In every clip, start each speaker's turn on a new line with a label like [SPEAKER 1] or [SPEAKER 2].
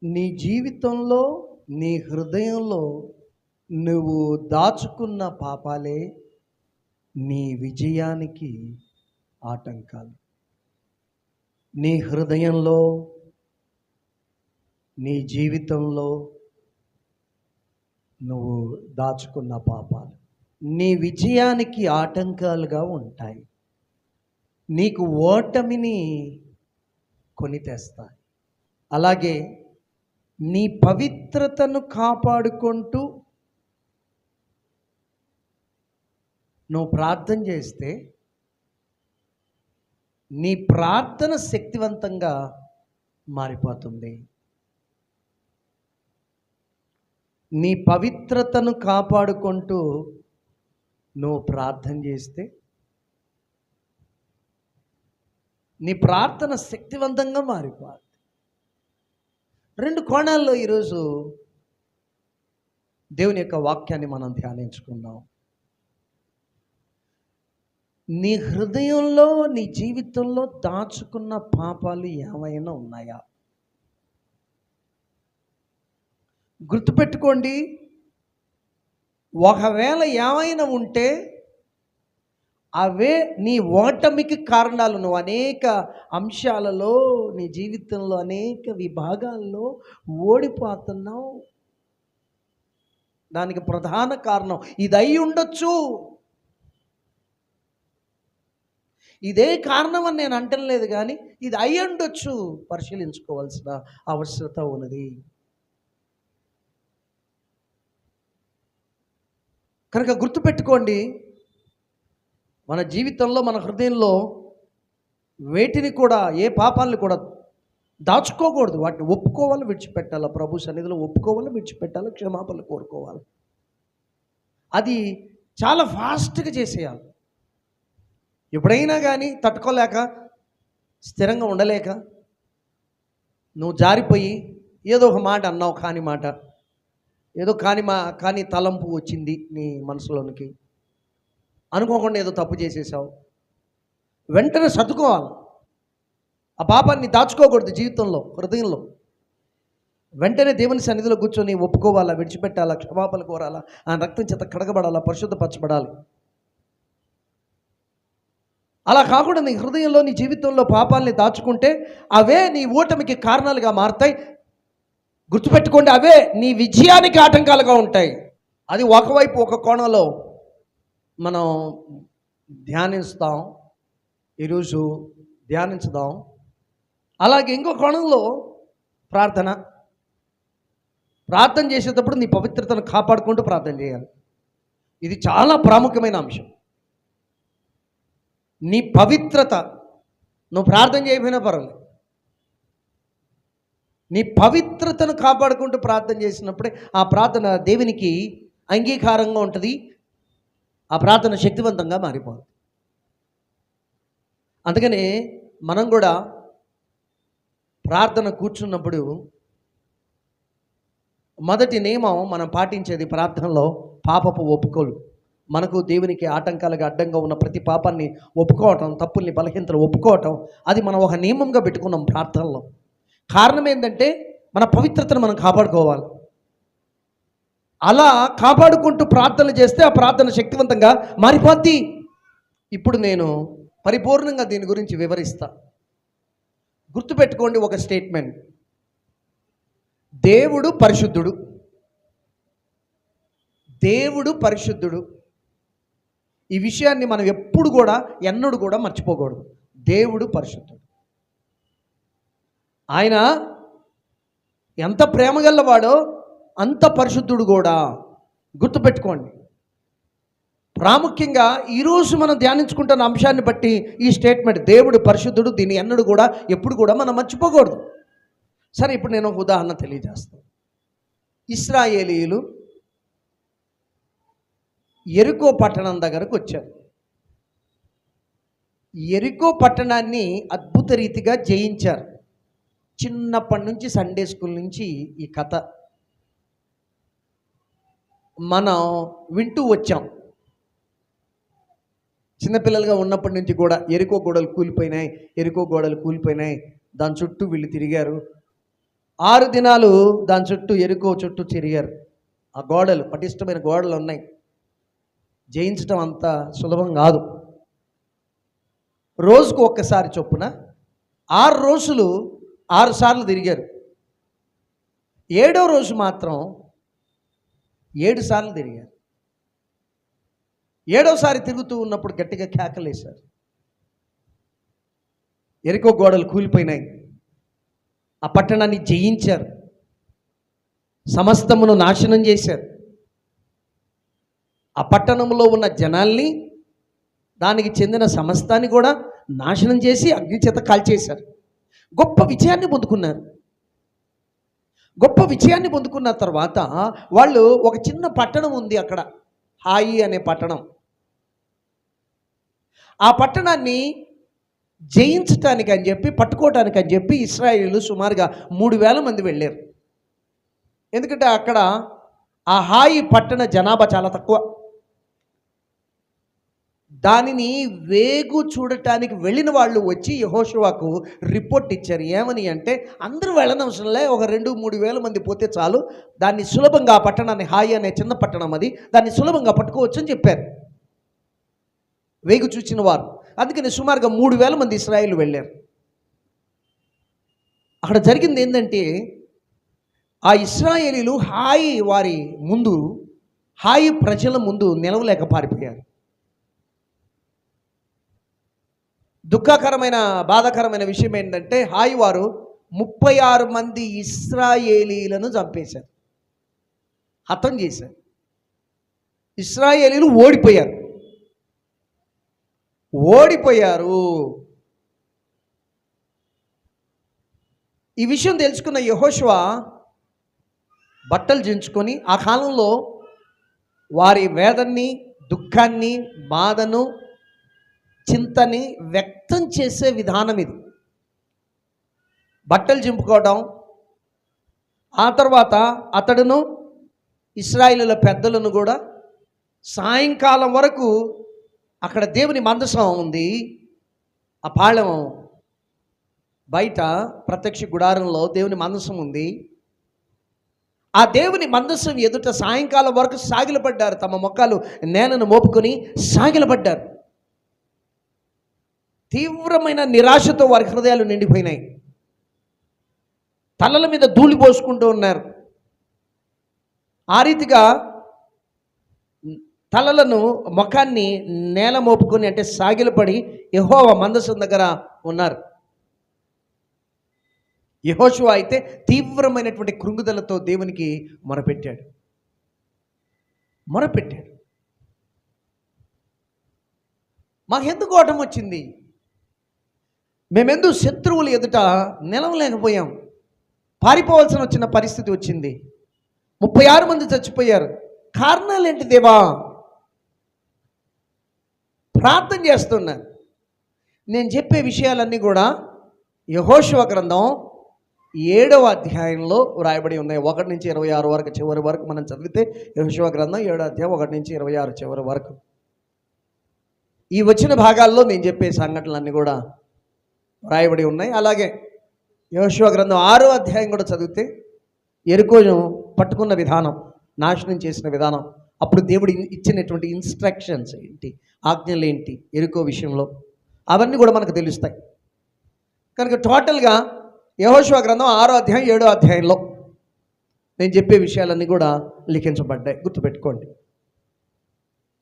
[SPEAKER 1] నీ జీవితంలో, నీ హృదయంలో నువ్వు దాచుకున్న పాపాలే నీ విజయానికి ఆటంకాలు. నీ హృదయంలో, నీ జీవితంలో నువ్వు దాచుకున్న పాపాలు నీ విజయానికి ఆటంకాలుగా ఉంటాయి. నీకు ఓటమిని కొని తెస్తాయి. అలాగే నీ పవిత్రతను కాపాడుకుంటూ నువ్వు ప్రార్థన చేస్తే నీ ప్రార్థన శక్తివంతంగా మారిపోతుంది. నీ పవిత్రతను కాపాడుకుంటూ నువ్వు ప్రార్థన చేస్తే నీ ప్రార్థన శక్తివంతంగా మారిపోతుంది. రెండు కోణాల్లో ఈరోజు దేవుని యొక్క వాక్యాన్ని మనం ధ్యానించుకుందాం. నీ హృదయంలో, నీ జీవితంలో దాచుకున్న పాపాలు ఏమైనా ఉన్నాయా? గుర్తుపెట్టుకోండి, ఒకవేళ ఏమైనా ఉంటే అవే నీ ఓటమికి కారణాలు. నువ్వు అనేక అంశాలలో, నీ జీవితంలో అనేక విభాగాల్లో ఓడిపోతున్నావు. దానికి ప్రధాన కారణం ఇది అయి ఉండొచ్చు. ఇదే కారణం అని నేను అంటం లేదు, కానీ ఇది అయి ఉండొచ్చు. పరిశీలించుకోవాల్సిన అవసరత ఉన్నది. కనుక గుర్తుపెట్టుకోండి, మన జీవితంలో, మన హృదయంలో వేటిని కూడా, ఏ పాపాలను కూడా దాచుకోకూడదు. వాటిని ఒప్పుకోవాలి, విడిచిపెట్టాలి. ప్రభు సన్నిధిలో ఒప్పుకోవాలి, విడిచిపెట్టాలి, క్షమాపణలు కోరుకోవాలి. అది చాలా ఫాస్ట్గా చేసేయాలి. ఎప్పుడైనా కానీ తట్టుకోలేక, స్థిరంగా ఉండలేక, నువ్వు జారిపోయి ఏదో ఒక మాట అన్నావు, కాని మాట, ఏదో కాని తలంపు వచ్చింది నీ మనసులోనికి, అనుకోకుండా ఏదో తప్పు చేసేసావు, వెంటనే సర్దుకోవాలి. ఆ పాపాన్ని దాచుకోకూడదు జీవితంలో, హృదయంలో. వెంటనే దేవుని సన్నిధిలో కూర్చొని ఒప్పుకోవాలా, విడిచిపెట్టాలా, క్షమాపణలు కోరాలా, ఆ రక్తం చేత కడగబడాలా, పరిశుద్ధపరచబడాలి. అలా కాకుండా నీ హృదయంలో, నీ జీవితంలో పాపాలని దాచుకుంటే అవే నీ ఓటమికి కారణాలుగా మారుతాయి. గుర్తుపెట్టుకోండి, అవే నీ విజయానికి ఆటంకాలుగా ఉంటాయి. అది ఒకవైపు, ఒక కోణంలో మనం ధ్యానిస్తాం, ఈరోజు ధ్యానించుదాం. అలాగే ఇంకో కోణంలో ప్రార్థన చేసేటప్పుడు నీ పవిత్రతను కాపాడుకుంటూ ప్రార్థన చేయాలి. ఇది చాలా ప్రాముఖ్యమైన అంశం. నీ పవిత్రత, నువ్వు ప్రార్థన చేయకపోయినా పర్వాలేదు, నీ పవిత్రతను కాపాడుకుంటూ ప్రార్థన చేసినప్పుడే ఆ ప్రార్థన దేవునికి అంగీకారంగా ఉంటుంది. ఆ ప్రార్థన శక్తివంతంగా మారిపోతుంది. అందుకనే మనం కూడా ప్రార్థన కూర్చున్నప్పుడు మొదటి నియమం మనం పాటించేది ప్రార్థనలో పాపపు ఒప్పుకోలు. మనకు దేవునికి ఆటంకాలుగా అడ్డంగా ఉన్న ప్రతి పాపాన్ని ఒప్పుకోవటం, తప్పుల్ని, బలహీనతలు ఒప్పుకోవటం, అది మనం ఒక నియమంగా పెట్టుకున్నాం ప్రార్థనలో. కారణం ఏంటంటే మన పవిత్రతను మనం కాపాడుకోవాలి. అలా కాపాడుకుంటూ ప్రార్థనలు చేస్తే ఆ ప్రార్థన శక్తివంతంగా మారిపోద్ది. ఇప్పుడు నేను పరిపూర్ణంగా దీని గురించి వివరిస్తా. గుర్తుపెట్టుకోండి ఒక స్టేట్మెంట్: దేవుడు పరిశుద్ధుడు. దేవుడు పరిశుద్ధుడు. ఈ విషయాన్ని మనం ఎన్నడూ కూడా మర్చిపోకూడదు. దేవుడు పరిశుద్ధుడు. ఆయన ఎంత ప్రేమగలవాడో అంత పరిశుద్ధుడు కూడా. గుర్తుపెట్టుకోండి. ప్రాముఖ్యంగా ఈరోజు మనం ధ్యానించుకుంటున్న అంశాన్ని బట్టి ఈ స్టేట్మెంట్, దేవుడు పరిశుద్ధుడు, దీన్ని ఎప్పుడు కూడా మనం మర్చిపోకూడదు. సరే, ఇప్పుడు నేను ఒక ఉదాహరణ తెలియజేస్తాను. ఇశ్రాయేలీయులు యెరికో పట్టణం దగ్గరకు వచ్చారు. యెరికో పట్టణాన్ని అద్భుత రీతిగా జయించారు. చిన్నప్పటి నుంచి, సండే స్కూల్ నుంచి ఈ కథ మనం వింటూ వచ్చాం. చిన్నపిల్లలుగా ఉన్నప్పటి నుంచి కూడా ఎరికో గోడలు కూలిపోయినాయి, దాని చుట్టూ వీళ్ళు తిరిగారు. 6 దినాలు దాని చుట్టూ ఎరుకో చుట్టూ తిరిగారు. ఆ గోడలు పటిష్టమైన గోడలు ఉన్నాయి. జయించడం అంత సులభం కాదు. రోజుకు ఒక్కసారి చొప్పున 6 రోజులు 6 సార్లు తిరిగారు. 7వ రోజు మాత్రం 7 సార్లు తిరిగారు. 7వసారి తిరుగుతూ ఉన్నప్పుడు గట్టిగా కేకలేశారు. ఎరికో గోడలు కూలిపోయినాయి. ఆ పట్టణాన్ని జయించారు. సమస్తమును నాశనం చేశారు. ఆ పట్టణంలో ఉన్న జనాల్ని, దానికి చెందిన సమస్తాన్ని కూడా నాశనం చేసి అగ్ని చేత కాల్చేశారు. గొప్ప విజయాన్ని పొందుకున్నారు. గొప్ప విజయాన్ని పొందుకున్న తర్వాత వాళ్ళు ఒక చిన్న పట్టణం ఉంది అక్కడ, హాయి అనే పట్టణం. ఆ పట్టణాన్ని జయించటానికి అని చెప్పి, పట్టుకోవటానికి అని చెప్పి ఇశ్రాయేలీయులు సుమారుగా 3,000 మంది వెళ్ళారు. ఎందుకంటే అక్కడ ఆ హాయి పట్టణ జనాభా చాలా తక్కువ. దానిని వేగు చూడటానికి వెళ్ళిన వాళ్ళు వచ్చి యెహోషువకు రిపోర్ట్ ఇచ్చారు. ఏమని అంటే, అందరూ వెళ్ళనవసరంలే, ఒక 2-3 వేల మంది పోతే చాలు, దాన్ని సులభంగా, ఆ పట్టణాన్ని, హాయి అనే చిన్న పట్టణం అది, దాన్ని సులభంగా పట్టుకోవచ్చు అని చెప్పారు వేగు చూచిన వారు. అందుకని సుమారుగా 3,000 మంది ఇశ్రాయేలు వెళ్ళారు. అక్కడ జరిగింది ఏంటంటే, ఆ ఇశ్రాయేలీలు హాయి వారి ముందు, హాయి ప్రజల ముందు నిలవలేక పారిపోయారు. దుఃఖకరమైన, బాధాకరమైన విషయం ఏంటంటే, హాయి వారు 36 మంది ఇశ్రాయేలీలను చంపేశారు, హతం చేశారు. ఇశ్రాయేలీలు ఓడిపోయారు. ఈ విషయం తెలుసుకున్న యెహోషువ బట్టలు చించుకొని, ఆ కాలంలో వారి వేదన్ని, దుఃఖాన్ని, బాధను, చింతని వ్యక్తం చేసే విధానం ఇది. బట్టలు చింపుకోవడం. ఆ తర్వాత అతడును ఇశ్రాయేలీయుల పెద్దలను కూడా సాయంకాలం వరకు అక్కడ దేవుని మందసం ఉంది. ఆ పాళెం బయట ప్రత్యక్ష గుడారంలో దేవుని మందసం ఉంది. ఆ దేవుని మందసం ఎదుట సాయంకాలం వరకు సాగిలపడ్డారు. తమ మొక్కలు నేలను మోపుకొని సాగిలపడ్డారు. తీవ్రమైన నిరాశతో వారి హృదయాలు నిండిపోయినాయి. తలల మీద ధూళి పోసుకుంటూ ఉన్నారు. ఆ రీతిగా తలలను, ముఖాన్ని నేల మోపుకొని, అంటే సాగిలపడి యెహోవా మందసం దగ్గర ఉన్నారు. యెహోషువ అయితే తీవ్రమైనటువంటి కృంగుదలతో దేవునికి మొరపెట్టాడు. మాకెందుకు ఓటమి వచ్చింది? మేమెందుకు శత్రువులు ఎదుట నిలవలేకపోయాం? పారిపోవాల్సిన వచ్చిన పరిస్థితి వచ్చింది. 36 మంది చచ్చిపోయారు. కారణాలు ఏంటి దేవా? ప్రార్థన చేస్తున్నాను. నేను చెప్పే విషయాలన్నీ కూడా యెహోషువ గ్రంథం 7వ అధ్యాయంలో వ్రాయబడి ఉన్నాయి. 1 నుంచి 26 వరకు, చివరి వరకు మనం చదివితే యెహోషువ గ్రంథం 7వ అధ్యాయం 1 నుంచి 26 చివరి వరకు ఈ వచ్చిన భాగాల్లో నేను చెప్పే సంఘటనలన్నీ కూడా వ్రాయబడి ఉన్నాయి. అలాగే యెహోషువ గ్రంథం 6వ అధ్యాయం కూడా చదివితే యెరికోను పట్టుకున్న విధానం, నాశనం చేసిన విధానం, అప్పుడు దేవుడు ఇచ్చినటువంటి ఇన్స్ట్రక్షన్స్ ఏంటి, ఆజ్ఞలు ఏంటి యెరికో విషయంలో, అవన్నీ కూడా మనకు తెలుస్తాయి. కనుక టోటల్గా యెహోషువ గ్రంథం 6వ అధ్యాయం 7వ అధ్యాయంలో నేను చెప్పే విషయాలన్నీ కూడా లిఖించబడ్డాయి. గుర్తుపెట్టుకోండి.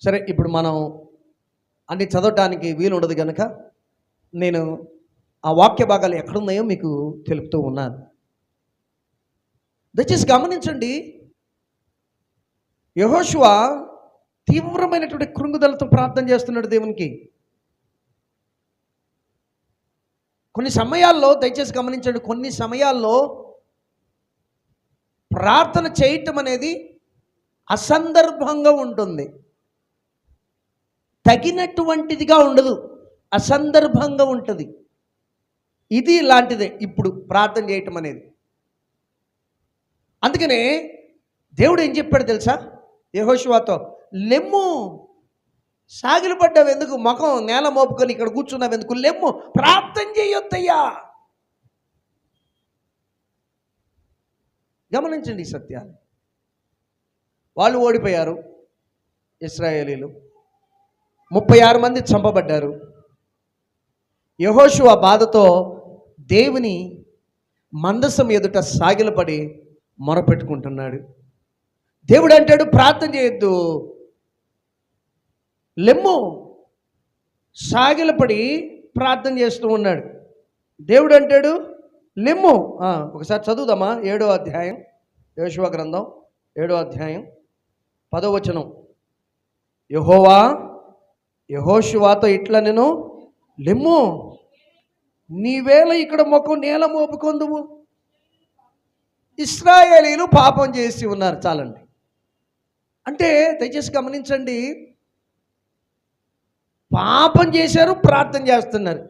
[SPEAKER 1] సరే, ఇప్పుడు మనం అన్ని చదవటానికి వీలు ఉండదు కనుక నేను ఆ వాక్య భాగాలు ఎక్కడున్నాయో మీకు తెలుపుతూ ఉన్నాను. దయచేసి గమనించండి. యెహోషువ తీవ్రమైనటువంటి కృంగుదలతో ప్రార్థన చేస్తున్నాడు దేవునికి. కొన్ని సమయాల్లో, దయచేసి గమనించండి, కొన్ని సమయాల్లో ప్రార్థన చేయటం అనేది అసందర్భంగా ఉంటుంది, తగినటువంటిదిగా ఉండదు, అసందర్భంగా ఉంటుంది. ఇది ఇలాంటిదే ఇప్పుడు ప్రార్థన చేయటం అనేది. అందుకనే దేవుడు ఏం చెప్పాడు తెలుసా యెహోషువతో? లెమ్ము, సాగిలపడ్డావు ఎందుకు? ముఖం నేల మోపుకొని ఇక్కడ కూర్చున్నావు ఎందుకు? లెమ్ము, ప్రార్థన చేయొద్దయ్యా. గమనించండి ఈ సత్యాలు. వాళ్ళు ఓడిపోయారు, ఇశ్రాయేలీలు. 36 మంది చంపబడ్డారు. యెహోషువ బాధతో దేవుని మందసం ఎదుట సాగిలపడి మొరపెట్టుకుంటున్నాడు. దేవుడు అంటాడు, ప్రార్థన చేయొద్దు, లెమ్ము. సాగిలపడి ప్రార్థన చేస్తూ ఉన్నాడు. దేవుడు అంటాడు, లెమ్ము. ఒకసారి చదువుదామా? 7వ అధ్యాయం, యెహోషువ గ్రంథం 7వ అధ్యాయం 10వ వచనం. యెహోవా యెహోషువతో ఇట్లా నేను, లెమ్ము, నీవేళ ఇక్కడ మొక్కు నేల మోపుకొందువు. ఇశ్రాయేలీలు పాపం చేసి ఉన్నారు. చాలండి. అంటే దయచేసి గమనించండి, పాపం చేశారు, ప్రార్థన చేస్తున్నారు.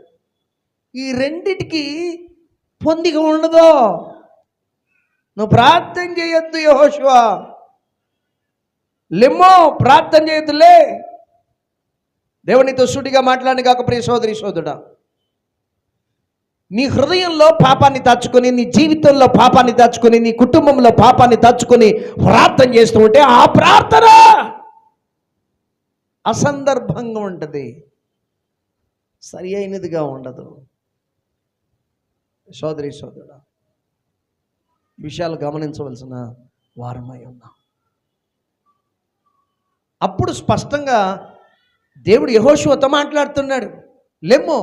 [SPEAKER 1] ఈ రెండిటికి పొందిక ఉండదు. నువ్వు ప్రార్థన చేయొద్దు యెహోషువ, లెమ్మో, ప్రార్థన చేయొద్దులే. దేవునితో సుడిగా మాట్లాడి కాక ప్రియ సోదరి సోదరుడా, నీ హృదయంలో పాపాన్ని దాచుకొని, నీ జీవితంలో పాపాన్ని దాచుకొని, నీ కుటుంబంలో పాపాన్ని దాచుకొని ప్రార్థన చేస్తూ ఉంటే ఆ ప్రార్థన అసందర్భంగా ఉంటుంది, సరి అయినదిగా ఉండదు. సోదరి సోదరుడా, విషయాలు గమనించవలసిన వారమై ఉన్నాం. అప్పుడు స్పష్టంగా దేవుడు యెహోషువతో మాట్లాడుతున్నాడు. లెమ్ము,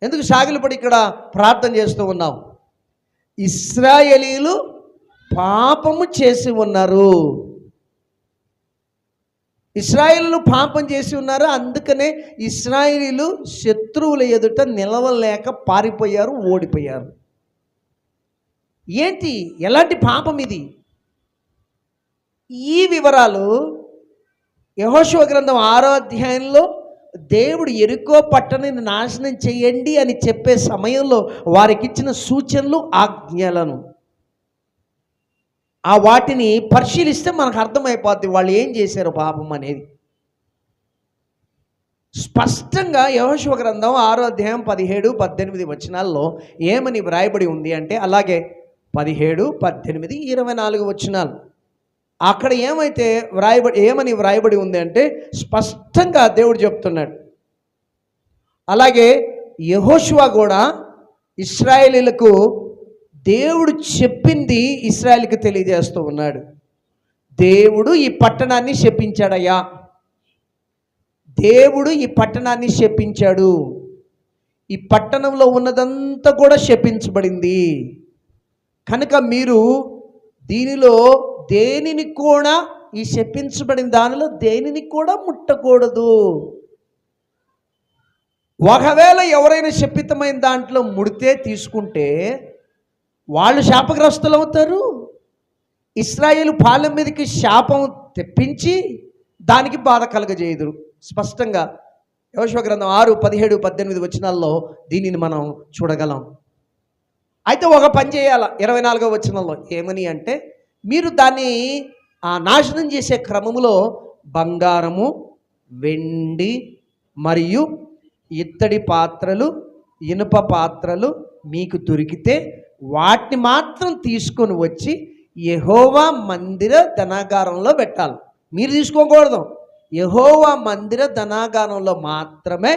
[SPEAKER 1] ఎందుకు సాగిలపడి ఇక్కడ ప్రార్థన చేస్తూ ఉన్నావు? ఇశ్రాయేలీలు పాపము చేసి ఉన్నారు. ఇశ్రాయేలీలు పాపం చేసి ఉన్నారు. అందుకనే ఇశ్రాయేలీలు శత్రువుల ఎదుట నిలవలేక పారిపోయారు, ఓడిపోయారు. ఏంటి, ఎలాంటి పాపం ఇది? ఈ వివరాలు యెహోషువ గ్రంథం 6వ అధ్యాయంలో దేవుడు యెరికో పట్టణాన్ని నాశనం చేయండి అని చెప్పే సమయంలో వారికి ఇచ్చిన సూచనలు, ఆజ్ఞలను వాటిని పరిశీలిస్తే మనకు అర్థమైపోద్ది వాళ్ళు ఏం చేశారు పాపం అనేది. స్పష్టంగా యెహోషువ గ్రంథం 6వ అధ్యాయం 17, 18 వచనాల్లో ఏమని వ్రాయబడి ఉంది అంటే, అలాగే 17, 18, 24 వచనాలు అక్కడ ఏమని వ్రాయబడి ఉంది అంటే స్పష్టంగా దేవుడు చెప్తున్నాడు. అలాగే యెహోషువ కూడా ఇశ్రాయేలీలకు దేవుడు చెప్పింది ఇశ్రాయేలుకి తెలియజేస్తూ ఉన్నాడు. దేవుడు ఈ పట్టణాన్ని శపించాడయ్యా, దేవుడు ఈ పట్టణాన్ని శపించాడు, ఈ పట్టణంలో ఉన్నదంతా కూడా శపించబడింది. కనుక మీరు దీనిలో దేనిని కూడా, ఈ శపించబడిన దానిలో దేనిని కూడా ముట్టకూడదు. ఒకవేళ ఎవరైనా శపితమైన దాంట్లో ముడితే, తీసుకుంటే వాళ్ళు శాపగ్రస్తులు అవుతారు. ఇశ్రాయేలు పాలెం మీదకి శాపం తెప్పించి దానికి బాధ కలగజేయుదురు. స్పష్టంగా యెహోషువ గ్రంథం 6, 17, 18 వచనాల్లో దీనిని మనం చూడగలం. అయితే ఒక పని చేయాల 24వ వచనంలో ఏమని అంటే, మీరు దాన్ని నాశనం చేసే క్రమంలో బంగారము, వెండి మరియు ఇత్తడి పాత్రలు, ఇనుప పాత్రలు మీకు దొరికితే వాటిని మాత్రం తీసుకొని వచ్చి యెహోవా మందిర ధనాగారంలో పెట్టాలి. మీరు తీసుకోకూడదు. యెహోవా మందిర ధనాగారంలో మాత్రమే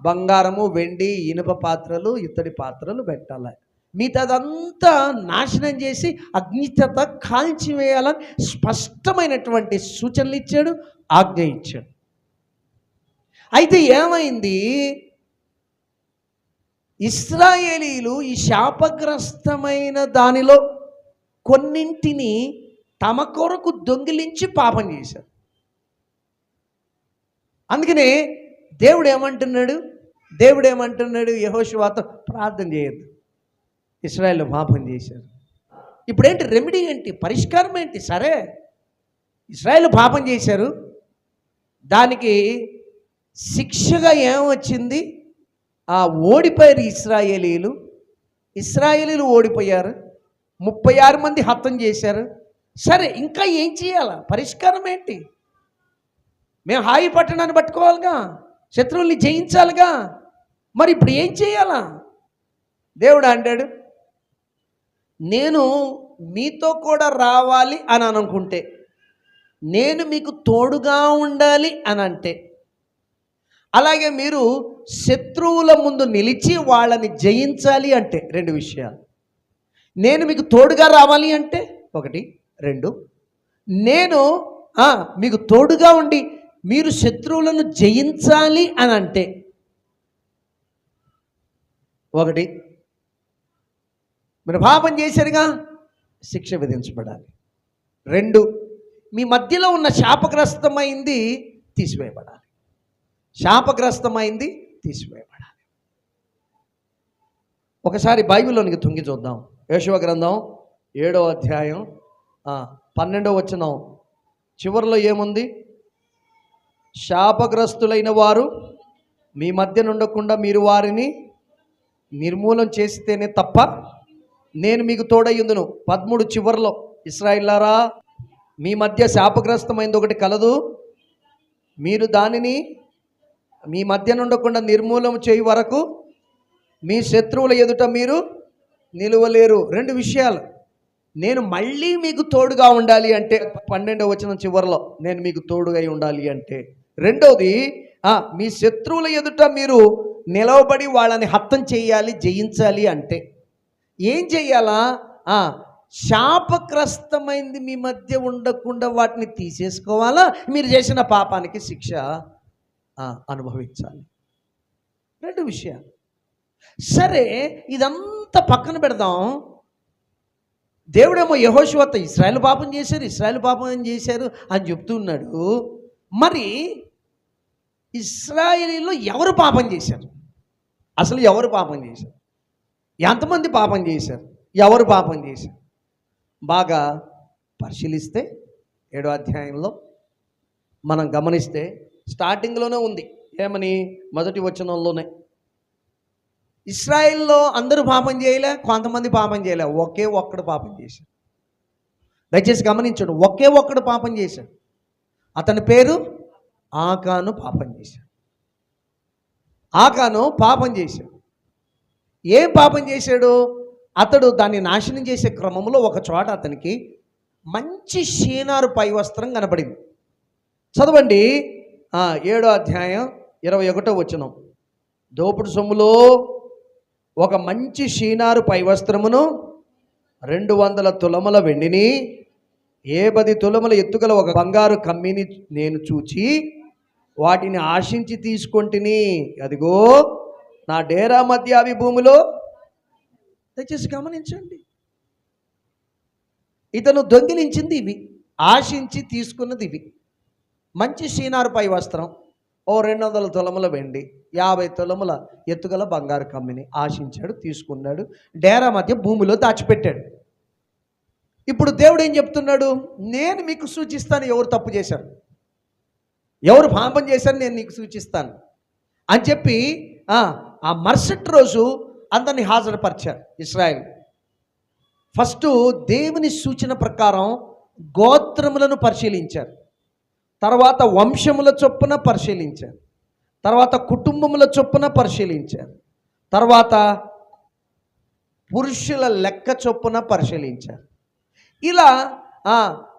[SPEAKER 1] బంగారము, వెండి, ఇనుప పాత్రలు, ఇత్తడి పాత్రలు పెట్టాలి. మిగతాదంతా నాశనం చేసి అగ్నిచేత కాల్చివేయాలని స్పష్టమైనటువంటి సూచనలు ఇచ్చాడు, ఆజ్ఞ ఇచ్చాడు. అయితే ఏమైంది, ఇశ్రాయేలీలు ఈ శాపగ్రస్తమైన దానిలో కొన్నింటిని తమ కొరకు దొంగిలించి పాపం చేశారు. అందుకనే దేవుడు ఏమంటున్నాడు యెహోషువతో, ప్రార్థన చేయొద్దు, ఇశ్రాయేలు పాపం చేశారు. ఇప్పుడేంటి రెమెడీ ఏంటి, పరిష్కారం ఏంటి? సరే, ఇశ్రాయేలు పాపం చేశారు, దానికి శిక్షగా ఏమొచ్చింది? ఓడిపోయారు ఇశ్రాయేలీలు ఓడిపోయారు. 36 మంది హతం చేశారు. సరే, ఇంకా ఏం చేయాలా? పరిష్కారం ఏంటి? మేము హాయి పట్టణాన్ని పట్టుకోవాలిగా, శత్రువుల్ని జయించాలిగా. మరి ఇప్పుడు ఏం చేయాలా? దేవుడు అంటాడు, నేను మీతో కూడా రావాలి అని అనుకుంటే, నేను మీకు తోడుగా ఉండాలి అని అంటే, అలాగే మీరు శత్రువుల ముందు నిలిచి వాళ్ళని జయించాలి అంటే, రెండు విషయాలు. నేను మీకు తోడుగా రావాలి అంటే ఒకటి, రెండు, నేను మీకు తోడుగా ఉండి మీరు శత్రువులను జయించాలి అని అంటే ఒకటి, మీరు పాపం చేశారుగా, శిక్ష విధించబడాలి. రెండు, మీ మధ్యలో ఉన్న శాపగ్రస్తమైంది తీసివేయబడాలి. శాపగ్రస్తమైంది తీసివేయబడాలి. ఒకసారి బైబిల్లోనికి తుంగి చూద్దాం. యోషువ గ్రంథం 7వ అధ్యాయం 12వ వచనం చివరిలో ఏముంది? శాపగ్రస్తులైన వారు మీ మధ్య నుండకుండా మీరు వారిని నిర్మూలన చేస్తేనే తప్ప నేను మీకు తోడయ్యుందును. 13 చివరిలో, ఇశ్రాయేలులారా మీ మధ్య శాపగ్రస్తమైంది ఒకటి కలదు, మీరు దానిని మీ మధ్య నుండకుండా నిర్మూలన చేయి వరకు మీ శత్రువుల ఎదుట మీరు నిలువలేరు. రెండు విషయాలు. నేను మళ్ళీ మీకు తోడుగా ఉండాలి అంటే 12వ వచనం చివరిలో, నేను మీకు తోడుగా ఉండాలి అంటే. రెండవది, మీ శత్రువుల ఎదుట మీరు నిలవబడి వాళ్ళని హతం చేయాలి, జయించాలి అంటే ఏం చెయ్యాలా? శాపగ్రస్తమైంది మీ మధ్య ఉండకుండా వాటిని తీసేసుకోవాలా, మీరు చేసిన పాపానికి శిక్ష అనుభవించాలి. రెండు విషయాలు. సరే, ఇదంతా పక్కన పెడదాం. దేవుడేమో యెహోషువతో ఇశ్రాయేలు పాపం చేశారు అని చెప్తున్నాడు. మరి ఇశ్రాయేలీలో ఎవరు పాపం చేశారు? అసలు ఎవరు పాపం చేశారు? ఎంతమంది పాపం చేశారు? ఎవరు పాపం చేశారు? బాగా పరిశీలిస్తే 7వ అధ్యాయంలో మనం గమనిస్తే స్టార్టింగ్లోనే ఉంది. ఏమని? మొదటి వచనంలోనే, ఇశ్రాయేల్లో అందరూ పాపం చేయలే, కొంతమంది పాపం చేయలే, ఒకే ఒక్కడు పాపం చేశాడు. దయచేసి గమనించండి, ఒకే ఒక్కడు పాపం చేశాడు. అతని పేరు ఆకాను. పాపం చేశాడు. ఆకాను పాపం చేశాడు. ఏం పాపం చేశాడు? అతడు దాన్ని నాశనం చేసే క్రమంలో ఒక చోట అతనికి మంచి షీనారు పై వస్త్రం కనపడింది. చదవండి, 7వ అధ్యాయం 21వ వచనం. దోపుడు సొమ్ములో ఒక మంచి షీనారు పై వస్త్రమును 200 తులముల వెండిని 10 తులముల ఎత్తుగల ఒక బంగారు కమ్మిని నేను చూచి వాటిని ఆశించి తీసుకొంటిని. అదిగో నా డేరా మధ్య అవి భూమిలో. దయచేసి గమనించండి, ఇతను దొంగిలించింది ఇవి, ఆశించి తీసుకున్నది ఇవి. మంచి షీనారు పై వస్త్రం, 200 తులముల వెండి, 50 తులముల ఎత్తుగల బంగారు కమ్మిని ఆశించాడు, తీసుకున్నాడు, డేరా మధ్య భూమిలో దాచిపెట్టాడు. ఇప్పుడు దేవుడు ఏం చెప్తున్నాడు? నేను మీకు సూచిస్తాను ఎవరు తప్పు చేశారు, ఎవరు పాపం చేశారు, నేను నీకు సూచిస్తాను అని చెప్పి ఆ మరుసటి రోజు అందరినీ హాజరుపరిచారు ఇశ్రాయేల్. ఫస్ట్ దేవుని సూచన ప్రకారం గోత్రములను పరిశీలించారు, తర్వాత వంశముల చొప్పున పరిశీలించారు, తర్వాత కుటుంబముల చొప్పున పరిశీలించారు, తర్వాత పురుషుల లెక్క చొప్పున పరిశీలించారు. ఇలా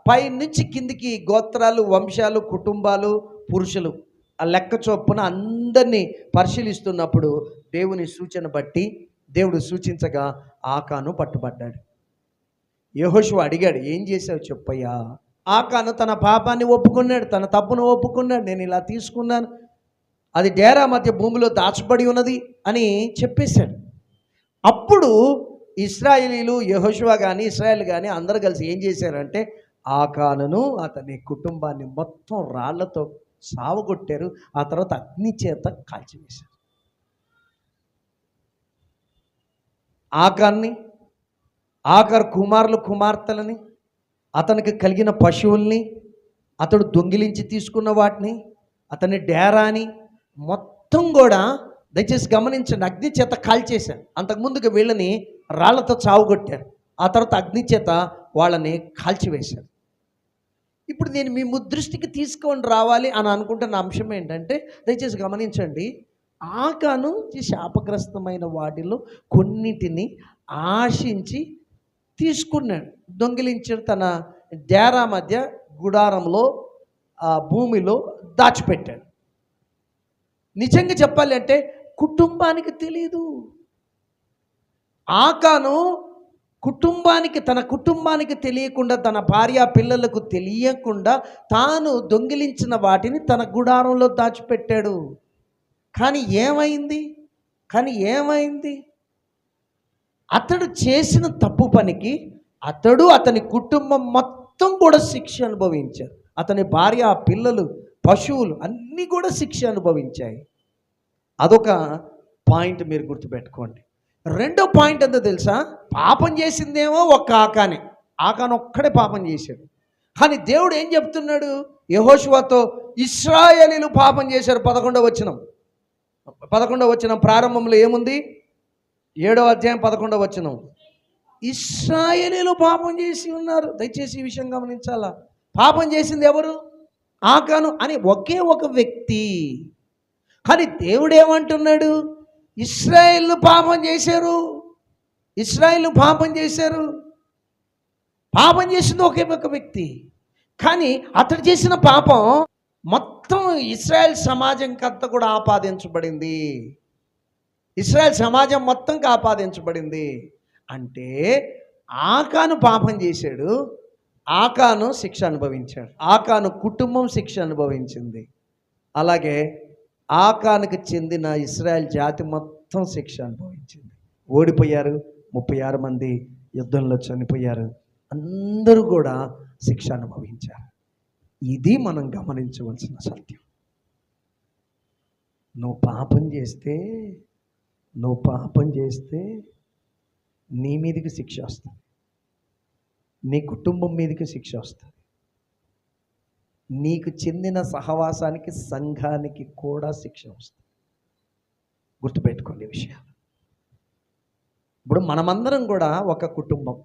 [SPEAKER 1] పై నుంచి కిందికి గోత్రాలు, వంశాలు, కుటుంబాలు, పురుషులు ఆ లెక్క చొప్పున అందరినీ పరిశీలిస్తున్నప్పుడు దేవుని సూచన బట్టి దేవుడు సూచించగా ఆకాను పట్టుబడ్డాడు. యెహోషువ అడిగాడు, ఏం చేసావు చెప్పయ్యా? ఆకాను తన పాపాన్ని ఒప్పుకున్నాడు, తన తప్పును ఒప్పుకున్నాడు. నేను ఇలా తీసుకున్నాను, అది డేరా మధ్య భూమిలో దాచబడి ఉన్నది అని చెప్పేశాడు. అప్పుడు ఇశ్రాయేలీలు, యెహోషువ కానీ ఇశ్రాయేల్ కానీ అందరూ కలిసి ఏం చేశారంటే ఆకానును అతని కుటుంబాన్ని మొత్తం రాళ్లతో సావగొట్టారు. ఆ తర్వాత అగ్ని చేత కాల్చివేశారు. ఆకాన్ని, ఆకార్ కుమారులు కుమార్తెలని, అతనికి కలిగిన పశువుల్ని, అతడు దొంగిలించి తీసుకున్న వాటిని, అతని డేరాని మొత్తం కూడా దయచేసి గమనించండి, అగ్ని చేత కాల్చేశారు. అంతకుముందుకు వీళ్ళని రాళ్లతో చావుగొట్టారు, ఆ తర్వాత అగ్ని చేత వాళ్ళని కాల్చివేశారు. ఇప్పుడు నేను మీ దృష్టికి తీసుకొని రావాలి అని అనుకుంటున్న అంశం ఏంటంటే, దయచేసి గమనించండి, ఆకాను శాపగ్రస్తమైన వాటిలో కొన్నిటిని ఆశించి తీసుకున్నాడు, దొంగిలించాడు, తన డేరా మధ్య గుడారంలో ఆ భూమిలో దాచిపెట్టాడు. నిజంగా చెప్పాలి అంటే కుటుంబానికి తెలియదు. ఆకాను తన కుటుంబానికి తెలియకుండా, తన భార్య పిల్లలకు తెలియకుండా తాను దొంగిలించిన వాటిని తన గుడారంలో దాచిపెట్టాడు. కానీ ఏమైంది? అతడు చేసిన తప్పు పనికి అతని కుటుంబం మొత్తం కూడా శిక్ష అనుభవించారు. అతని భార్య, పిల్లలు, పశువులు అన్నీ కూడా శిక్ష అనుభవించాయి. అదొక పాయింట్ మీరు గుర్తుపెట్టుకోండి. రెండో పాయింట్ ఎంతో తెలుసా? పాపం చేసిందేమో ఒక్క ఆకాను ఒక్కడే పాపం చేశాడు. కానీ దేవుడు ఏం చెప్తున్నాడు యెహోషువతో? ఇశ్రాయేలీయులు పాపం చేశారు. 11వ వచనం ప్రారంభంలో ఏముంది? 7వ అధ్యాయం 11వ వచనం. ఇశ్రాయేలీయులు పాపం చేసి ఉన్నారు. దయచేసి ఈ విషయం గమనించాలా. పాపం చేసింది ఎవరు? ఆకాను అని ఒకే ఒక వ్యక్తి. కానీ దేవుడు ఏమంటున్నాడు? ఇశ్రాయేలు పాపం చేశారు. పాపం చేసింది ఒకే ఒక వ్యక్తి. కానీ అతడు చేసిన పాపం మొత్తం ఇశ్రాయేల్ సమాజంకంతా కూడా ఆపాదించబడింది. ఇశ్రాయేల్ సమాజం మొత్తంకి ఆపాదించబడింది. అంటే ఆకాను పాపం చేశాడు, ఆకాను శిక్ష అనుభవించాడు, ఆకాను కుటుంబం శిక్ష అనుభవించింది. అలాగే ఆకానుకు చెందిన ఇశ్రాయేల్ జాతి మొత్తం శిక్ష అనుభవించింది. ఓడిపోయారు. 36 మంది యుద్ధంలో చనిపోయారు. అందరూ కూడా శిక్ష అనుభవించారు. ఇది మనం గమనించవలసిన సత్యం. నువ్వు పాపం చేస్తే నీ మీదకి శిక్ష వస్తుంది, నీ కుటుంబం మీదకి శిక్ష వస్తుంది, నీకు చెందిన సహవాసానికి, సంఘానికి కూడా శిక్ష వస్తుంది. గుర్తుపెట్టుకోండి ఈ విషయాలు. ఇప్పుడు మనమందరం కూడా ఒక కుటుంబం.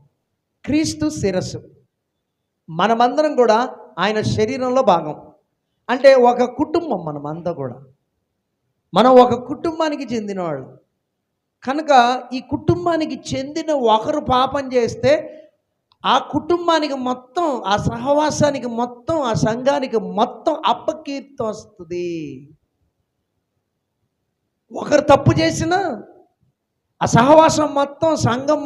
[SPEAKER 1] క్రీస్తు శిరస్సు, మనమందరం కూడా ఆయన శరీరంలో భాగం. అంటే ఒక కుటుంబం మనమంతా కూడా. మనం ఒక కుటుంబానికి చెందిన వాళ్ళు కనుక ఈ కుటుంబానికి చెందిన ఒకరు పాపం చేస్తే ఆ కుటుంబానికి మొత్తం, ఆ సహవాసానికి మొత్తం, ఆ సంఘానికి మొత్తం అపకీర్తి వస్తుంది. ఒకరు తప్పు చేసినా ఆ సహవాసం మొత్తం, సంఘం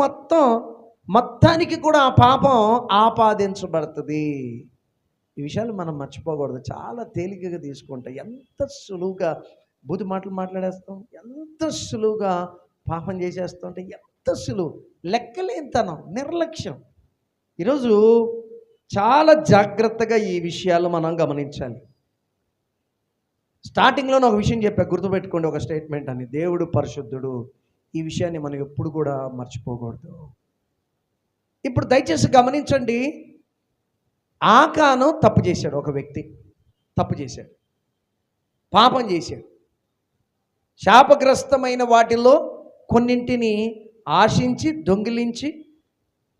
[SPEAKER 1] మొత్తానికి కూడా ఆ పాపం ఆపాదించబడుతుంది. ఈ విషయాలు మనం మర్చిపోకూడదు. చాలా తేలికగా తీసుకుంటాం. ఎంత సులువుగా బూతు మాటలు మాట్లాడేస్తాం, ఎంత సులువుగా పాపం చేసేస్తుంటే, ఎంత సులువు, లెక్కలేనితనం, నిర్లక్ష్యం. ఈరోజు చాలా జాగ్రత్తగా ఈ విషయాలు మనం గమనించాలి. స్టార్టింగ్లో ఒక విషయం చెప్పా, గుర్తుపెట్టుకోండి, ఒక స్టేట్మెంట్ అని. దేవుడు పరిశుద్ధుడు. ఈ విషయాన్ని మనం ఎప్పుడు కూడా మర్చిపోకూడదు. ఇప్పుడు దయచేసి గమనించండి. ఆకాను తప్పు చేశాడు. ఒక వ్యక్తి తప్పు చేశాడు, పాపం చేశాడు. శాపగ్రస్తమైన వాటిల్లో కొన్నింటిని ఆశించి, దొంగిలించి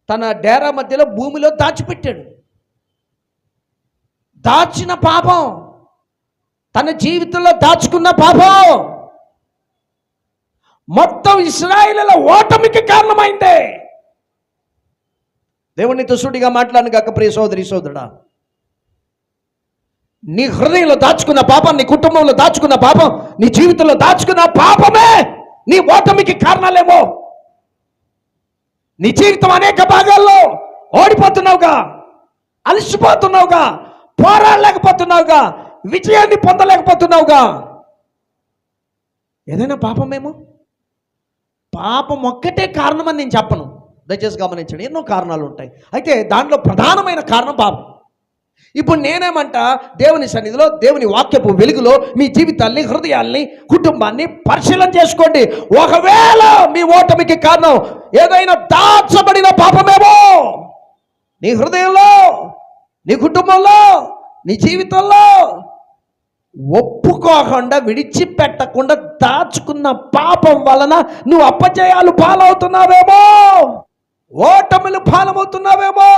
[SPEAKER 1] తన డేరా మధ్యలో భూమిలో దాచిపెట్టాడు. దాచిన పాపం, తన జీవితంలో దాచుకున్న పాపం మొత్తం ఇశ్రాయేలుల ఓటమికి కారణమైందే. దేవునితో సూటిగా మాట్లాడను కాక ప్రియ సోదరి సోదరుడా, నీ హృదయంలో దాచుకున్న పాపం, నీ కుటుంబంలో దాచుకున్న పాపం, నీ జీవితంలో దాచుకున్న పాపమే నీ ఓటమికి కారణాలేమో. నీ జీవితం అనేక భాగాల్లో ఓడిపోతున్నావుగా, అలసిపోతున్నావుగా, పోరాడలేకపోతున్నావుగా, విజయాన్ని పొందలేకపోతున్నావుగా. ఏదైనా పాపమేమో. పాపం ఒక్కటే కారణమని నేను చెప్పను, దయచేసి గమనించండి. ఎన్నో కారణాలు ఉంటాయి. అయితే దాంట్లో ప్రధానమైన కారణం పాపం. ఇప్పుడు నేనేమంటా, దేవుని సన్నిధిలో, దేవుని వాక్యపు వెలుగులో మీ జీవితాల్ని, హృదయాల్ని, కుటుంబాన్ని పరిశీలన చేసుకోండి. ఒకవేళ మీ ఓటమికి కారణం ఏదైనా దాచబడిన పాపమేమో, నీ హృదయంలో, నీ కుటుంబంలో, నీ జీవితంలో ఒప్పుకోకుండా, విడిచిపెట్టకుండా దాచుకున్న పాపం వలన నువ్వు అపజయాలు పాలవుతున్నావేమో, ఓటములు పాలవుతున్నావేమో,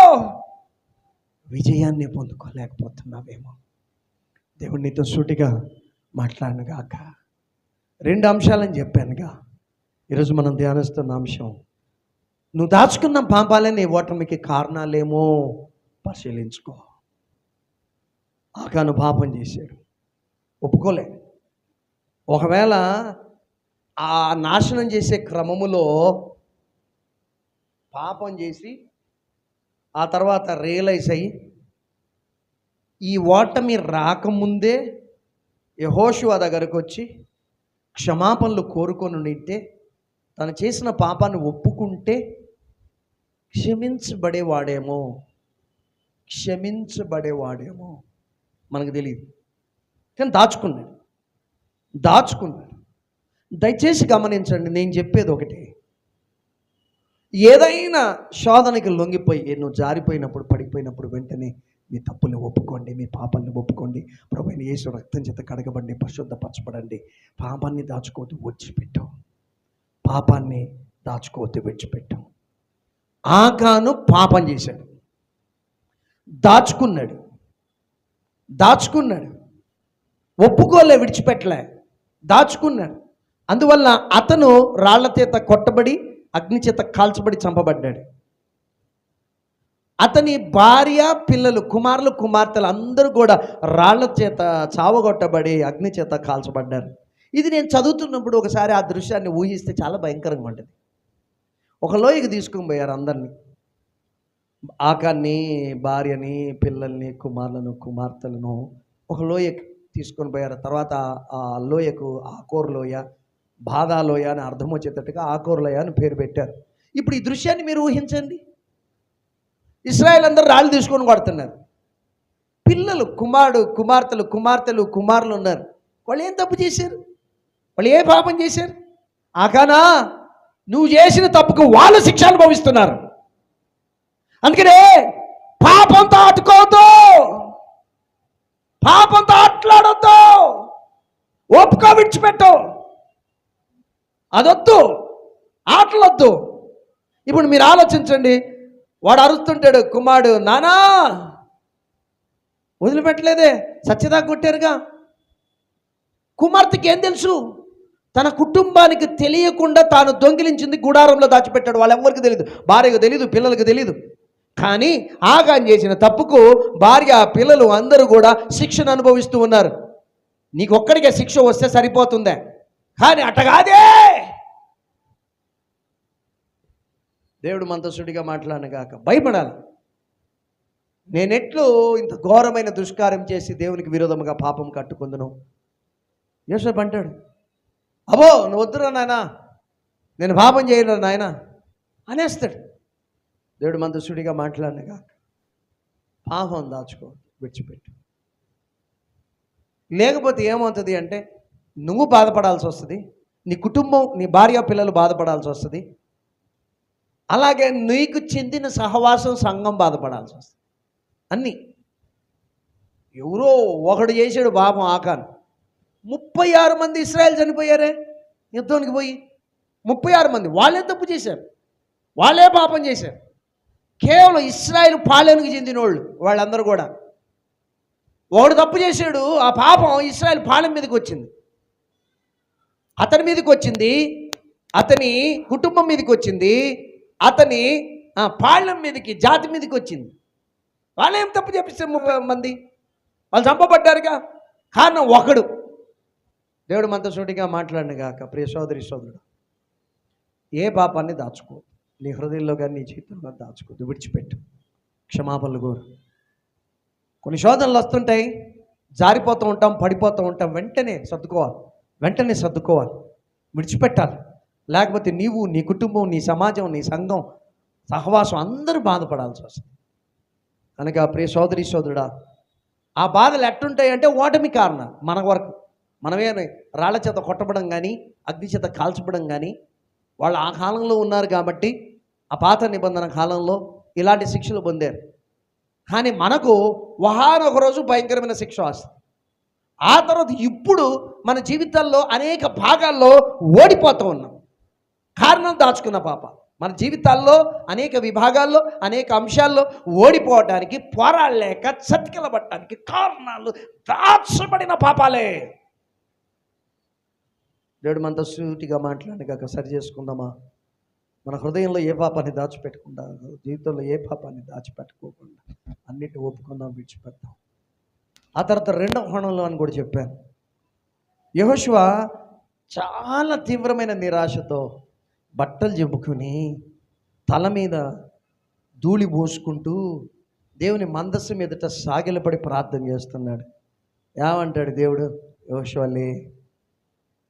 [SPEAKER 1] విజయాన్ని పొందుకోలేకపోతున్నావేమో. దేవుడు నీతో సూటిగా మాట్లాడనుగాక. 2 అంశాలని చెప్పానుగా. ఈరోజు మనం ధ్యానిస్తున్న అంశం, నువ్వు దాచుకున్న పాపాలే నీ ఓటమికి కారణాలేమో పరిశీలించుకో. ఆకాను పాపం చేశాడు, ఒప్పుకోలే. ఒకవేళ ఆ నాశనం చేసే క్రమములో పాపం చేసి ఆ తర్వాత రియలైజ్ అయ్యి ఈ ఓటమి రాకముందే యెహోషువ దగ్గరకు వచ్చి క్షమాపణలు కోరుకొని ఉంటే, తను చేసిన పాపాన్ని ఒప్పుకుంటే క్షమించబడేవాడేమో మనకు తెలియదు. కానీ దాచుకున్నాడు. దయచేసి గమనించండి, నేను చెప్పేది ఒకటి. ఏదైనా శోధనకి లొంగిపోయి నువ్వు జారిపోయినప్పుడు, పడిపోయినప్పుడు వెంటనే మీ తప్పుల్ని ఒప్పుకోండి, మీ పాపాన్ని ఒప్పుకోండి. ప్రభువైన యేసు రక్తం చేత కడగబడి పరిశుద్ధపరచబడండి. పాపాన్ని దాచుకోవద్దు, విడిచిపెట్టాం. ఆకాను పాపం చేశాడు, దాచుకున్నాడు, ఒప్పుకోలే, విడిచిపెట్టలే, దాచుకున్నాడు. అందువల్ల అతను రాళ్ల చేత కొట్టబడి అగ్ని చేత కాల్చబడి చంపబడ్డాడు. అతని భార్య, పిల్లలు, కుమారులు, కుమార్తెలు అందరూ కూడా రాళ్ల చేత చావగొట్టబడి అగ్ని చేత కాల్చబడ్డారు. ఇది నేను చదువుతున్నప్పుడు ఒకసారి ఆ దృశ్యాన్ని ఊహిస్తే చాలా భయంకరంగా ఉంటుంది. ఒక లోయకి తీసుకుని పోయారు అందరినీ, ఆకాన్ని, భార్యని, పిల్లల్ని, కుమారులను, కుమార్తెలను ఒక లోయకి తీసుకొని పోయారు. తర్వాత ఆ లోయకు ఆకోరు లోయ, బాధా లోయ అని అర్థం వచ్చేటట్టుగా ఆకోరు లోయ అని పేరు పెట్టారు. ఇప్పుడు ఈ దృశ్యాన్ని మీరు ఊహించండి. ఇశ్రాయేల్ అందరూ రాళ్ళు తీసుకొని కొడుతున్నారు. పిల్లలు, కుమార్తెలు, కుమారులు ఉన్నారు. వాళ్ళు ఏం తప్పు చేశారు? వాళ్ళు ఏ పాపం చేశారు? ఆకానా, నువ్వు చేసిన తప్పుకు వాళ్ళు శిక్ష అనుభవిస్తున్నారు. అందుకనే పాపంతో ఆటుకోవద్దు, పాపంతో ఆటలాడొద్దు, ఒప్పుకో, విడిచిపెట్టు. అదొద్దు, ఆటలొద్దు. ఇప్పుడు మీరు ఆలోచించండి, వాడు అరుస్తుంటాడు, కుమారుడు, నానా వదిలిపెట్టలేదే, సత్యదా కొట్టారుగా. కుమార్తెకి ఏం తెలుసు? తన కుటుంబానికి తెలియకుండా తాను దొంగిలించింది గుడారంలో దాచిపెట్టాడు. వాళ్ళెవ్వరికి తెలియదు, భార్యకు తెలియదు, పిల్లలకు తెలియదు. కానీ ఆగాన్ చేసిన తప్పుకు భార్య, పిల్లలు అందరూ కూడా శిక్షను అనుభవిస్తూ ఉన్నారు. నీకొక్కడికే శిక్ష వస్తే సరిపోతుందే, కానీ అట్టగాదే. దేవుడు మంతసుడిగా మాట్లాడగాక భయపడాలి. నేనెట్లు ఇంత ఘోరమైన దుష్కార్యం చేసి దేవునికి విరోధముగా పాపం కట్టుకుందును? యోసేపు అంటాడు, అబ్బో నువ్వు వద్దురా నాయనా, నేను పాపం చేయను నాయన అనేస్తాడు. దేవుడు మంతసుడిగా మాట్లాడగాక పాపం దాచుకో, విడిచిపెట్టు. లేకపోతే ఏమవుతుంది అంటే నువ్వు బాధపడాల్సి వస్తుంది, నీ కుటుంబం, నీ భార్య, పిల్లలు బాధపడాల్సి వస్తుంది. అలాగే నీకు చెందిన సహవాసం, సంఘం బాధపడాల్సి వస్తుంది. అన్నీ ఎవరో ఒకడు చేశాడు పాపం. ఆకాను 36 మంది ఇశ్రాయేల్ చనిపోయారే యుద్ధానికి పోయి. 36 మంది వాళ్ళే తప్పు చేశారు, వాళ్ళే పాపం చేశారు. కేవలం ఇశ్రాయేల్ పాలెనికి చెందిన వాళ్ళందరూ కూడా. ఒకడు తప్పు చేశాడు, ఆ పాపం ఇశ్రాయేల్ పాలెం మీదకి వచ్చింది, అతని మీదకి వచ్చింది, అతని కుటుంబం మీదకి వచ్చింది, అతని పాళ్యం మీదకి, జాతి మీదకి వచ్చింది. వాళ్ళు ఏం తప్పు చేపిస్తారు? 30 మంది వాళ్ళు చంపబడ్డారుగా. కారణం ఒకడు. దేవుడు మనతో సూటిగా మాట్లాడినగాక ప్రియ సోదరి సోదరుడు, ఏ పాపాన్ని దాచుకో, నీ హృదయంలో కానీ నీ జీవితంలో దాచుకోదు, విడిచిపెట్టు, క్షమాపణలు కోరు. కొన్ని శోధనలు వస్తుంటాయి, జారిపోతూ ఉంటాం, పడిపోతూ ఉంటాం. వెంటనే సర్దుకోవాలి, విడిచిపెట్టాలి. లేకపోతే నీవు, నీ కుటుంబం, నీ సమాజం, నీ సంఘం, సహవాసం అందరూ బాధపడాల్సి వస్తుంది. కనుక ప్రియ సోదరి సోదరుడా, ఆ బాధలు ఎట్టుంటాయి అంటే ఓటమి కారణం. మన వరకు మనమే రాళ్ల చేత కొట్టబడం కానీ, అగ్ని చేత కాల్చబడం కానీ, వాళ్ళు ఆ కాలంలో ఉన్నారు కాబట్టి ఆ పాత నిబంధన కాలంలో ఇలాంటి శిక్షలు పొందారు. కానీ మనకు ఒక రోజు భయంకరమైన శిక్ష వస్తుంది. ఆ తర్వాత ఇప్పుడు మన జీవితాల్లో అనేక భాగాల్లో ఓడిపోతూ ఉన్నాం. కారణం దాచుకున్న పాప. మన జీవితాల్లో అనేక విభాగాల్లో, అనేక అంశాల్లో ఓడిపోవడానికి, పోరాడలేక చతికిలబట్టడానికి కారణాలు దాచబడిన పాపాలే. దేవుడు మనతో సూటిగా మాట్లాడగాక సరి చేసుకుందామా? మన హృదయంలో ఏ పాపాన్ని దాచిపెట్టకుండా, జీవితంలో ఏ పాపాన్ని దాచిపెట్టుకోకుండా అన్నిటి ఒప్పుకుందాం, విడిచిపెడతాం. ఆ తర్వాత రెండవ కోణంలో అని కూడా చెప్పాను. యెహోషువ చాలా తీవ్రమైన నిరాశతో బట్టలు చెప్పుకుని తల మీద ధూళి పోసుకుంటూ దేవుని మందస్సు మీదట సాగిలపడి ప్రార్థన చేస్తున్నాడు. ఏమంటాడు దేవుడు? యెహోషువలే,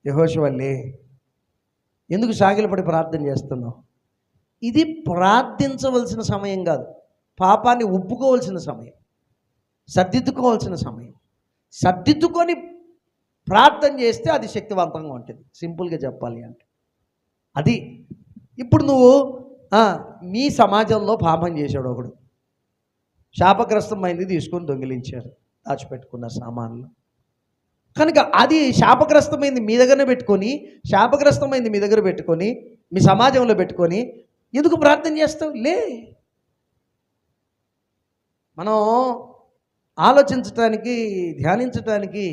[SPEAKER 1] యెహోషువలే, ఎందుకు సాగిలపడి ప్రార్థన చేస్తున్నావు? ఇది ప్రార్థించవలసిన సమయం కాదు, పాపాన్ని ఒప్పుకోవాల్సిన సమయం, సర్దిద్దుకోవాల్సిన సమయం. సర్దిద్దుకొని ప్రార్థన చేస్తే అది శక్తివంతంగా ఉంటుంది. సింపుల్గా చెప్పాలి అంటే అది. ఇప్పుడు నువ్వు మీ సమాజంలో పాపం చేశాడు ఒకడు, శాపగ్రస్తమైంది తీసుకొని దొంగిలించారు, దాచిపెట్టుకున్న సామాన్లు. కనుక అది శాపగ్రస్తమైంది మీ దగ్గరనే పెట్టుకొని, శాపగ్రస్తమైంది మీ దగ్గర పెట్టుకొని, మీ సమాజంలో పెట్టుకొని ఎందుకు ప్రార్థన చేస్తావు? లే. మనం ఆలోచించటానికి, ధ్యానించటానికి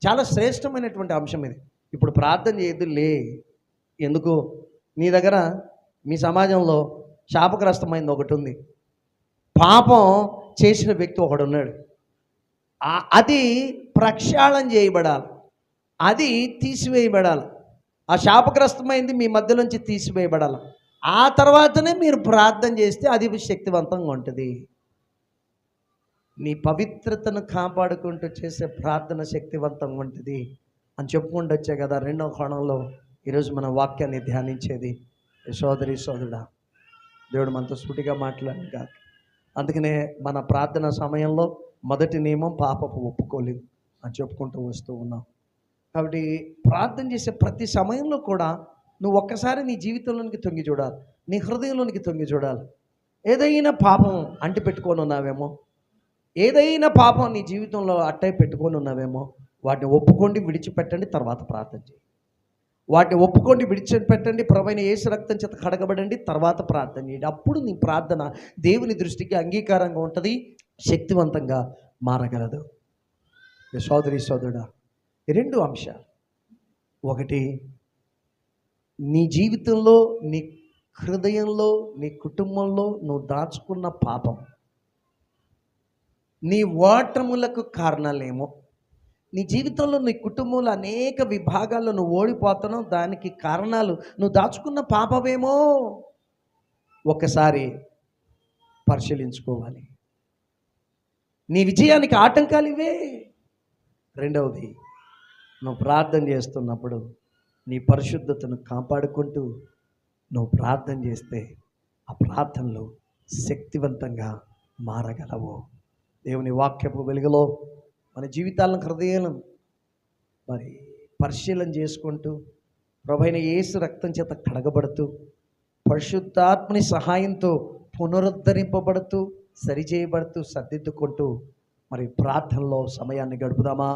[SPEAKER 1] చాలా శ్రేష్టమైనటువంటి అంశం ఇది. ఇప్పుడు ప్రార్థన చేయొద్దు, లే. ఎందుకు? నీ దగ్గర, మీ సమాజంలో శాపగ్రస్తమైంది ఒకటి ఉంది, పాపం చేసిన వ్యక్తి ఒకడు ఉన్నాడు. అది ప్రక్షాళన చేయబడాలి, అది తీసివేయబడాలి. ఆ శాపగ్రస్తమైంది మీ మధ్యలోంచి తీసివేయబడాలి. ఆ తర్వాతనే మీరు ప్రార్థన చేస్తే అది శక్తివంతంగా ఉంటుంది. నీ పవిత్రతను కాపాడుకుంటూ చేసే ప్రార్థన శక్తివంతంగా ఉంటుంది అని చెప్పుకుంటూ వచ్చే కదా రెండవ కోణంలో ఈరోజు మన వాక్యాన్ని ధ్యానించేది. సోదరి సోదరుడా, దేవుడు మనతో సూటిగా మాట్లాడు కాక. అందుకనే మన ప్రార్థన సమయంలో మొదటి నియమం పాపపు ఒప్పుకోలేదు అని చెప్పుకుంటూ వస్తూ ఉన్నాం. కాబట్టి ప్రార్థన చేసే ప్రతి సమయంలో కూడా నువ్వు ఒక్కసారి నీ జీవితంలోనికి తొంగి చూడాలి, నీ హృదయంలోనికి తొంగి చూడాలి. ఏదైనా పాపం అంటి పెట్టుకొని ఉన్నావేమో, ఏదైనా పాపం నీ జీవితంలో అట్టై పెట్టుకొని ఉన్నావేమో, వాటిని ఒప్పుకోండి, విడిచిపెట్టండి, తర్వాత ప్రార్థన చేయి. వాటిని ఒప్పుకోండి, విడిచిపెట్టండి, ప్రభువైన యేసు రక్తం చేత కడగబడండి, తర్వాత ప్రార్థన చేయండి. అప్పుడు నీ ప్రార్థన దేవుని దృష్టికి అంగీకారంగా ఉంటుంది, శక్తివంతంగా మారగలదు. సోదరి సోదరుడా, రెండు అంశాలు. ఒకటి, నీ జీవితంలో, నీ హృదయంలో, నీ కుటుంబంలో నువ్వు దాచుకున్న పాపం, నీ ఓటములకు కారణాలేమో. నీ జీవితంలో, నీ కుటుంబంలో అనేక విభాగాల్లో నువ్వు ఓడిపోతున్నావు, దానికి కారణాలు నువ్వు దాచుకున్న పాపమేమో. ఒకసారి పరిశీలించుకోవాలి. నీ విజయానికి ఆటంకాలు ఇవే. రెండవది, నువ్వు ప్రార్థన చేస్తున్నప్పుడు నీ పరిశుద్ధతను కాపాడుకుంటూ నువ్వు ప్రార్థన చేస్తే ఆ ప్రార్థనలు శక్తివంతంగా మారగలవు. దేవుని వాక్యపు వెలుగులో మన జీవితాలను, హృదయాలను మరి పరిశీలన చేసుకుంటూ, ప్రభువైన యేసు రక్తం చేత కడగబడుతూ, పరిశుద్ధాత్మని సహాయంతో పునరుద్ధరింపబడుతూ, సరిచేయబడుతూ, సర్దిద్దుకుంటూ మరి ప్రార్థనలో సమయాన్ని గడుపుదామా?